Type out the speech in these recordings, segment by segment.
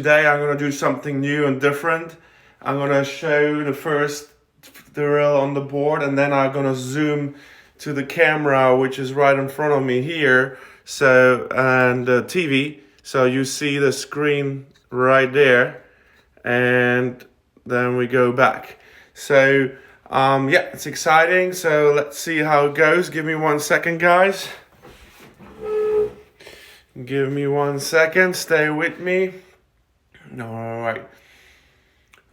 Today I'm going to do something new and different. I'm going to show the first drill on the board, and then I'm going to zoom to the camera, which is right in front of me here. And the TV, so you see the screen right there, and then we go back. Yeah, it's exciting. So let's see how it goes. Give me 1 second, guys. Give me 1 second. Stay with me. All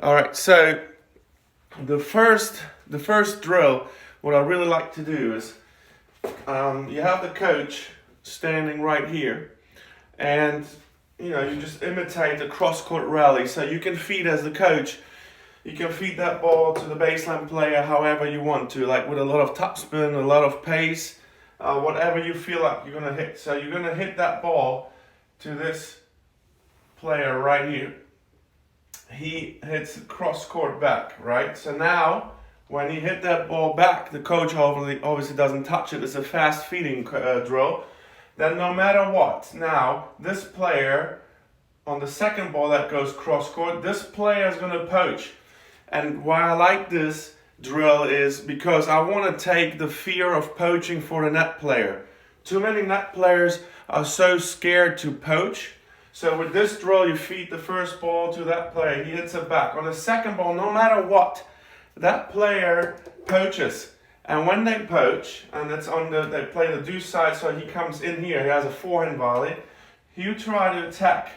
right. So the first drill, what I really like to do is you have the coach standing right here, and you just imitate a cross-court rally. So you can feed, as the coach, you can feed that ball to the baseline player however you want to, like with a lot of topspin, a lot of pace, whatever you feel like you're gonna hit. So you're gonna hit that ball to this player right here. He hits cross-court back, right? So now, when he hit that ball back, the coach obviously doesn't touch it. It's a fast feeding drill. Then no matter what, now this player, on the second ball that goes cross-court, this player is going to poach. And why I like this drill is because I want to take the fear of poaching for the net player. Too many net players are so scared to poach. So with this drill, you feed the first ball to that player. He hits it back. On the second ball, no matter what, that player poaches. And when they poach, and it's they play the deuce side, so he comes in here, he has a forehand volley. You try to attack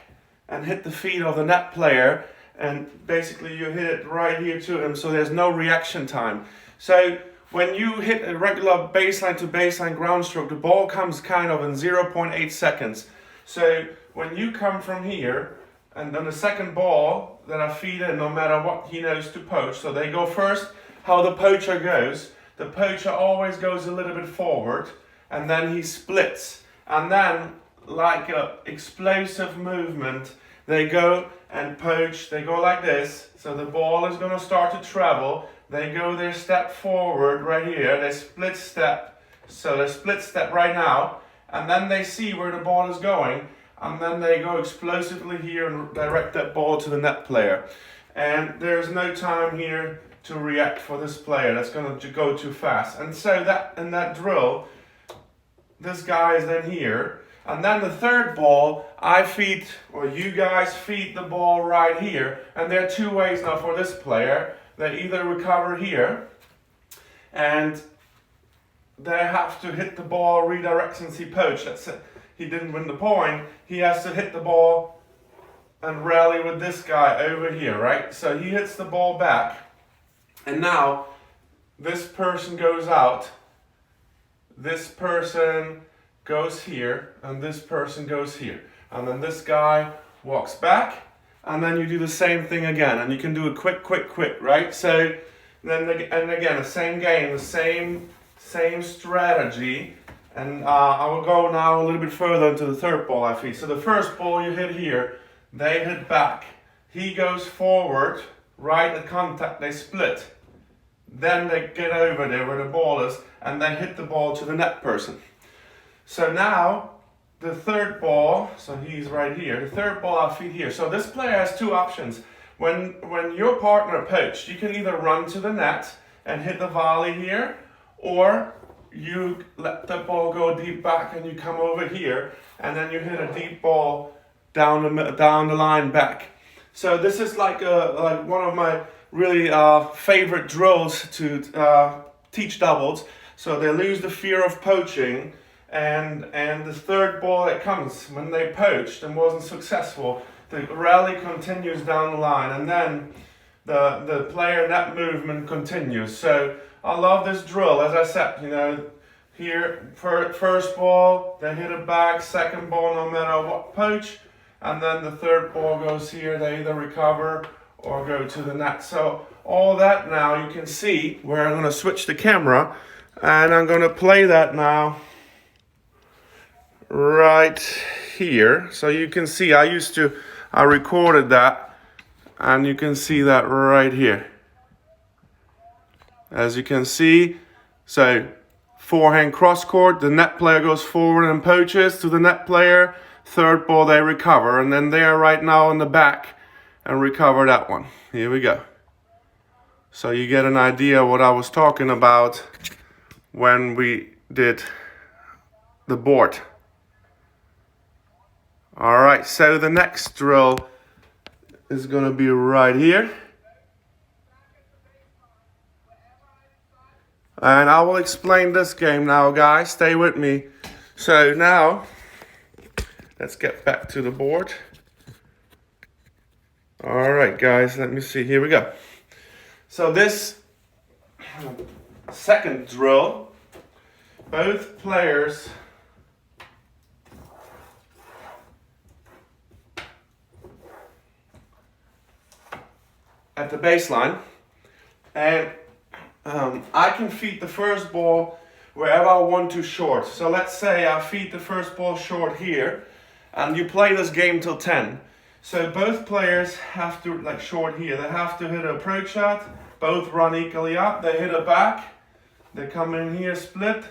and hit the feet of the net player, and basically you hit it right here to him, so there's no reaction time. So when you hit a regular baseline to baseline ground stroke, the ball comes kind of in 0.8 seconds. So when you come from here, and then the second ball that I feed in, no matter what, he knows to poach. So they go first, how the poacher goes. The poacher always goes a little bit forward, and then he splits. And then, like an explosive movement, they go and poach. They go like this. So the ball is going to start to travel. They go their step forward right here. They split step. So they split step right now. And then they see where the ball is going. And then they go explosively here and direct that ball to the net player. And there's no time here to react for this player. That's going to go too fast. And so that in that drill, this guy is then here. And then the third ball, I feed, or you guys feed the ball right here. And there are two ways now for this player. They either recover here, and they have to hit the ball, redirect since he poached. That's it. He didn't win the point. He has to hit the ball and rally with this guy over here, right? So he hits the ball back, and now this person goes out, this person goes here, and this person goes here. And then this guy walks back, and then you do the same thing again, and you can do it quick, right? So then again, the same game, the same strategy. And I will go now a little bit further into the third ball I feed. So the first ball you hit here, they hit back. He goes forward, right at contact, they split. Then they get over there where the ball is, and they hit the ball to the net person. So now, the third ball, so he's right here, the third ball I feed here. So this player has two options. When your partner poached, you can either run to the net and hit the volley here, or you let the ball go deep back and you come over here, and then you hit a deep ball down the line back. So this is like one of my really favorite drills to teach doubles. So they lose the fear of poaching, and the third ball that comes when they poached and wasn't successful, the rally continues down the line, and then the player net movement continues. So I love this drill. As I said, here, first ball, they hit it back, second ball, no matter what, poach, and then the third ball goes here, they either recover or go to the net. So all that now, you can see where I'm going to switch the camera, and I'm going to play that now right here. So you can see, I recorded that, and you can see that right here. As you can see, so forehand cross court, the net player goes forward and poaches to the net player. third ball they recover, and then they are right now in the back and recover that one. Here we go. So you get an idea what I was talking about when we did the board. All right, so the next drill is going to be right here. And I will explain this game now, guys. Stay with me. So now, let's get back to the board. All right, guys, let me see. Here we go. So this second drill, both players at the baseline, and I can feed the first ball wherever I want to short. So let's say I feed the first ball short here, and you play this game till 10. So both players have to, like short here, they have to hit an approach shot, both run equally up, they hit a back, they come in here, split,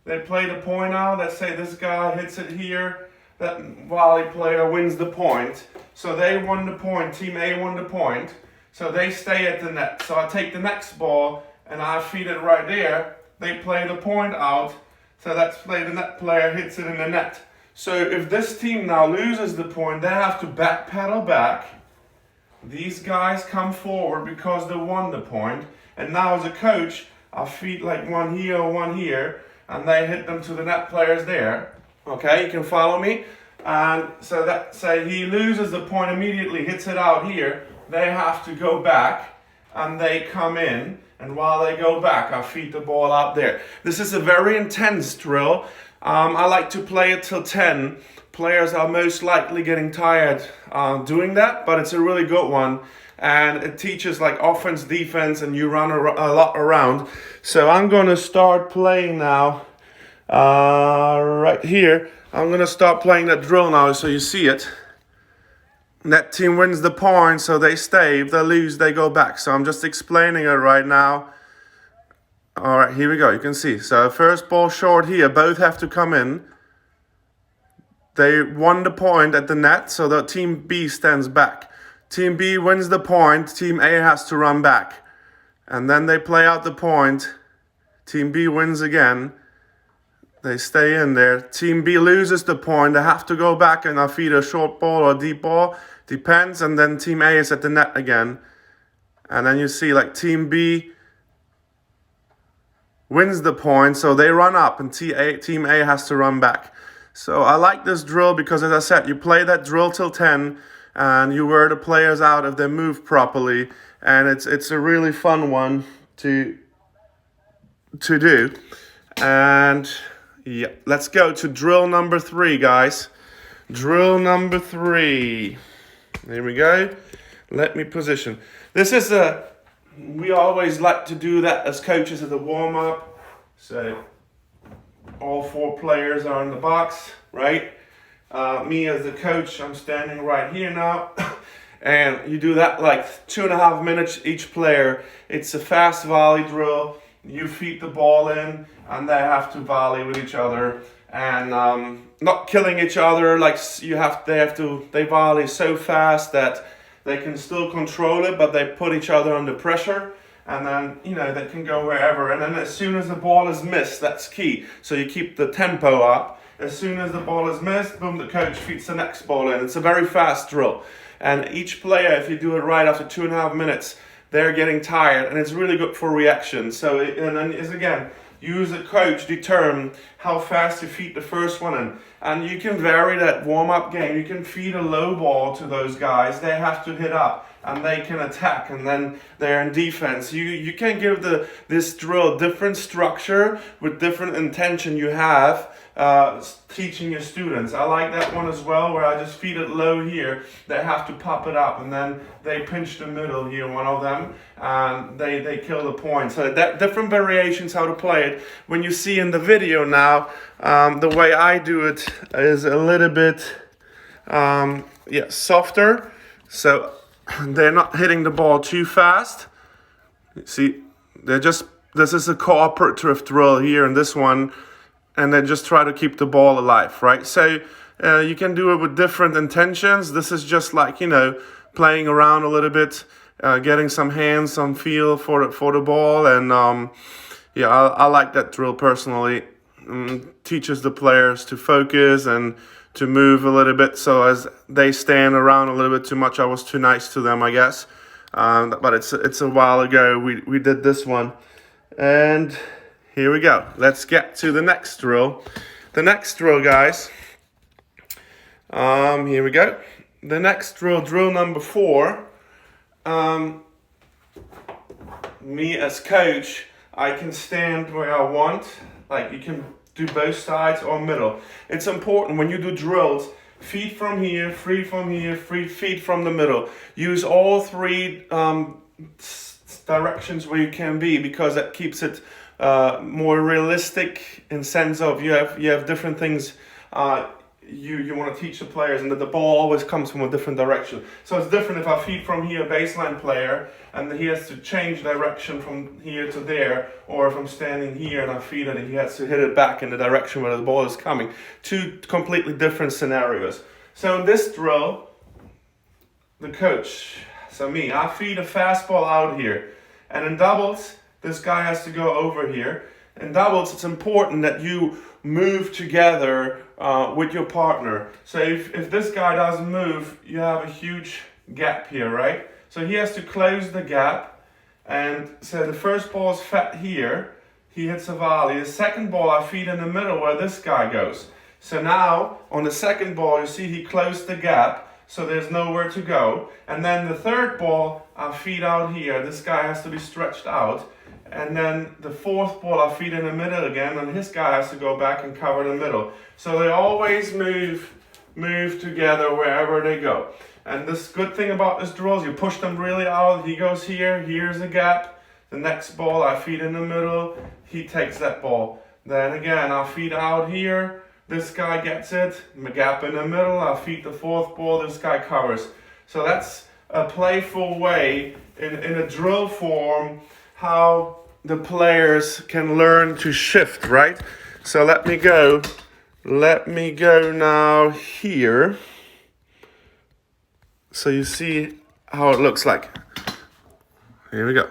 they play the point out, let's say this guy hits it here, that volley player wins the point. So they won the point, team A won the point, so they stay at the net. So I take the next ball and I feed it right there, they play the point out, so let's play the net player hits it in the net. So if this team now loses the point, they have to backpedal back. These guys come forward because they won the point. And now as a coach, I feed like one here, and they hit them to the net players there. Okay, you can follow me? And so that, say he loses the point immediately, hits it out here, they have to go back, and they come in. And while they go back, I feed the ball out there. This is a very intense drill. I like to play it till 10. Players are most likely getting tired doing that, but it's a really good one. And it teaches like offense, defense, and you run a lot around. So I'm going to start playing now. Right here. I'm going to start playing that drill now so you see it. That team wins the point, so they stay. If they lose, they go back. So I'm just explaining it right now. All right, here we go. You can see. So first ball short here. Both have to come in. They won the point at the net, so the team B stands back. Team B wins the point. Team A has to run back. And then they play out the point. Team B wins again. They stay in there. Team B loses the point. They have to go back and I feed a short ball or a deep ball. Depends. And then Team A is at the net again. And then you see like Team B wins the point. So they run up and Team A has to run back. So I like this drill because, as I said, you play that drill till 10 and you wear the players out if they move properly. And it's a really fun one to do. And yeah, let's go to drill number 3, guys. Drill number 3. Here we go. Let me position. This is we always like to do that as coaches at the warm-up. So all 4 players are in the box, right? Me as the coach, I'm standing right here now. And you do that like 2.5 minutes each player. It's a fast volley drill. You feed the ball in and they have to volley with each other and not killing each other. Like they volley so fast that they can still control it, but they put each other under pressure. And then, they can go wherever. And then as soon as the ball is missed, that's key. So you keep the tempo up. As soon as the ball is missed, boom, the coach feeds the next ball in. It's a very fast drill. And each player, if you do it right after 2.5 minutes, they're getting tired. And it's really good for reaction. So, and then is again, you as a coach determine how fast you feed the first one in. And you can vary that warm-up game. You can feed a low ball to those guys. They have to hit up. And they can attack, and then they're in defense. You can give this drill different structure with different intention you have teaching your students. I like that one as well, where I just feed it low here. They have to pop it up, and then they pinch the middle here, one of them, and they kill the point. So that different variations how to play it. When you see in the video now, the way I do it is a little bit softer. So they're not hitting the ball too fast. See, this is a cooperative drill here in this one, and they just try to keep the ball alive, right? So You can do it with different intentions. This is just like, playing around a little bit, getting some hands, some feel for the ball. And yeah, I like that drill personally. Teaches the players to focus and to move a little bit. So as they stand around a little bit too much, I was too nice to them, I guess. But it's a while ago we did this one. And here we go. Let's get to the next drill. The next drill, guys. Here we go. The next drill number 4. Me as coach, I can stand where I want. Like, you can do both sides or middle. It's important when you do drills, feet from here, feet from here, feet from the middle. Use all 3 directions where you can be, because that keeps it more realistic in sense of you have different things you want to teach the players, and that the ball always comes from a different direction. So it's different if I feed from here, baseline player, and he has to change direction from here to there, or if I'm standing here and I feed it and he has to hit it back in the direction where the ball is coming. 2 completely different scenarios. So in this drill, the coach, so me, I feed a fastball out here, and in doubles, this guy has to go over here. In doubles, it's important that you move together with your partner. So if this guy doesn't move, you have a huge gap here, right? So he has to close the gap. And so the first ball is fat here. He hits a volley. The second ball, I feed in the middle where this guy goes. So now, on the second ball, you see he closed the gap. So there's nowhere to go. And then the third ball, I feed out here. This guy has to be stretched out. And then the fourth ball, I feed in the middle again, and his guy has to go back and cover the middle. So they always move together wherever they go. And this good thing about this drill is you push them really out. He goes here, here's the gap. The next ball, I feed in the middle. He takes that ball. Then again, I feed out here. This guy gets it. The gap in the middle. I feed the fourth ball. This guy covers. So that's a playful way in a drill form how the players can learn to shift, right? So let me go now here. So you see how it looks like. Here we go.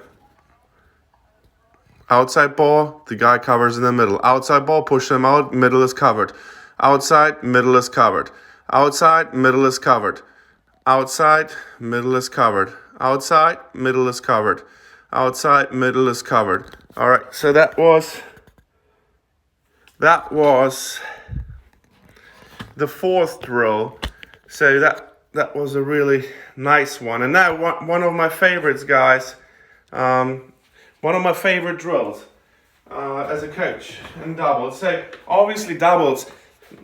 Outside ball, the guy covers in the middle. Outside ball, push them out, middle is covered. Outside, middle is covered. Outside, middle is covered. Outside, middle is covered. Outside, middle is covered. Outside, middle is covered. All right, so that was the 4th drill. So that was a really nice one. And now one of my favorites, guys. One of my favorite drills as a coach in doubles. So obviously doubles,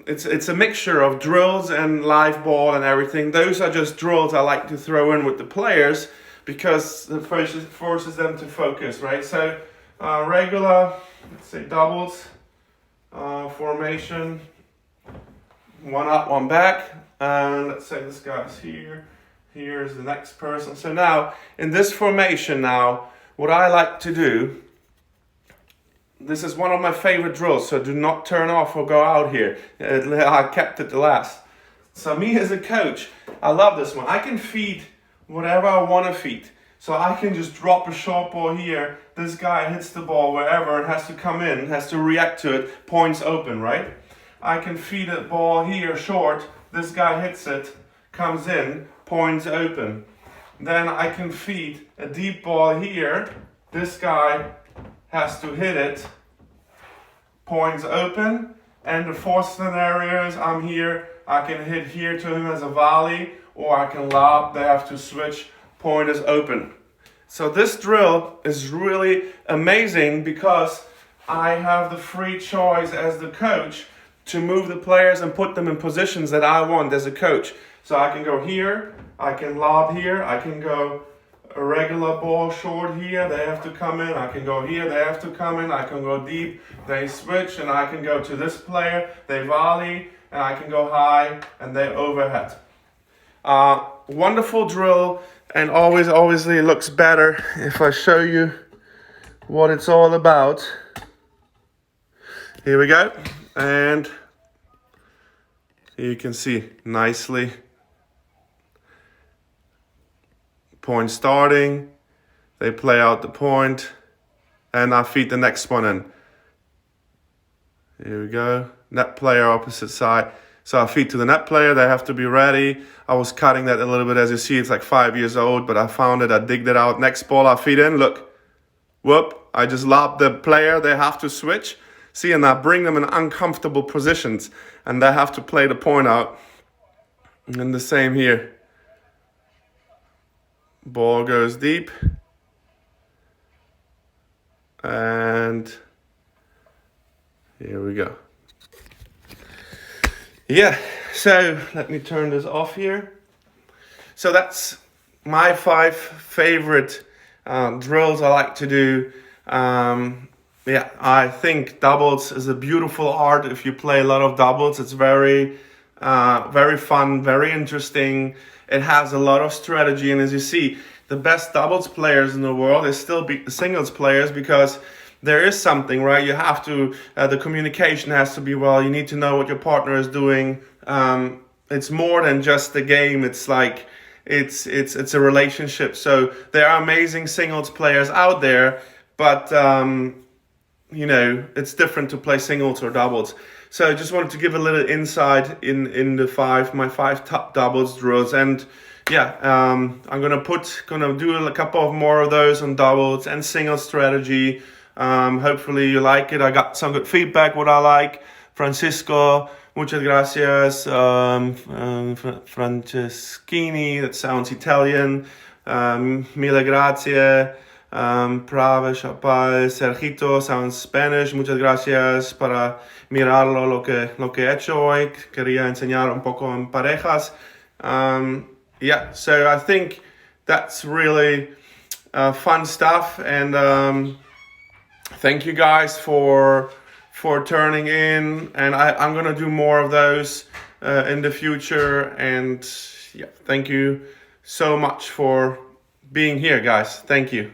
it's a mixture of drills and live ball and everything. Those are just drills I like to throw in with the players, because it forces them to focus, right? So regular, let's say doubles, formation, one up, one back, and let's say this guy's here, here's the next person. So now, in this formation now, what I like to do, this is one of my favorite drills, so do not turn off or go out here. I kept it the last. So me as a coach, I love this one. I can feed whatever I want to feed. So I can just drop a short ball here. This guy hits the ball wherever and has to come in, has to react to it, points open, right? I can feed a ball here short. This guy hits it, comes in, points open. Then I can feed a deep ball here. This guy has to hit it, points open. And the 4th scenario is I'm here. I can hit here to him as a volley, or I can lob. They have to switch. Point is open. So this drill is really amazing because I have the free choice as the coach to move the players and put them in positions that I want as a coach. So I can go here, I can lob here, I can go a regular ball short here, they have to come in, I can go here, they have to come in, I can go deep, they switch, and I can go to this player, they volley, and I can go high, and they overhead. Wonderful drill, and obviously it looks better if I show you what it's all about. Here we go, and You can see nicely. Point starting. They play out the point. And I feed the next one in. Here we go. Net player opposite side. So I feed to the net player. They have to be ready. I was cutting that a little bit. As you see, it's like 5 years old. But I found it. I digged it out. Next ball I feed in. Look. Whoop. I just lob the player. They have to switch. See, and I bring them in uncomfortable positions. And they have to play the point out. And the same here. Ball goes deep. And here we go. Yeah, so let me turn this off here. So that's my 5 favorite drills I like to do. Yeah, I think doubles is a beautiful art. If you play a lot of doubles, it's very fun, very interesting. It has a lot of strategy, and as you see, the best doubles players in the world is still beat the singles players, because there is something, right? You have to, the communication has to be well. You need to know what your partner is doing. It's more than just a game. It's like, it's a relationship. So there are amazing singles players out there, but you know, it's different to play singles or doubles. So I just wanted to give a little insight in my 5 top doubles drills. And yeah, I'm gonna do a couple of more of those on doubles and singles strategy. Hopefully you like it. I got some good feedback what I like. Francisco, muchas gracias. Franceschini, that sounds Italian. Mille grazie. Prave Chapal. Sergito sounds Spanish. Muchas gracias para mirarlo lo que he hecho hoy. Quería enseñar un poco en parejas. Yeah, so I think that's really fun stuff, and thank you guys for turning in, and I'm gonna do more of those in the future. And yeah, thank you so much for being here, guys. Thank you.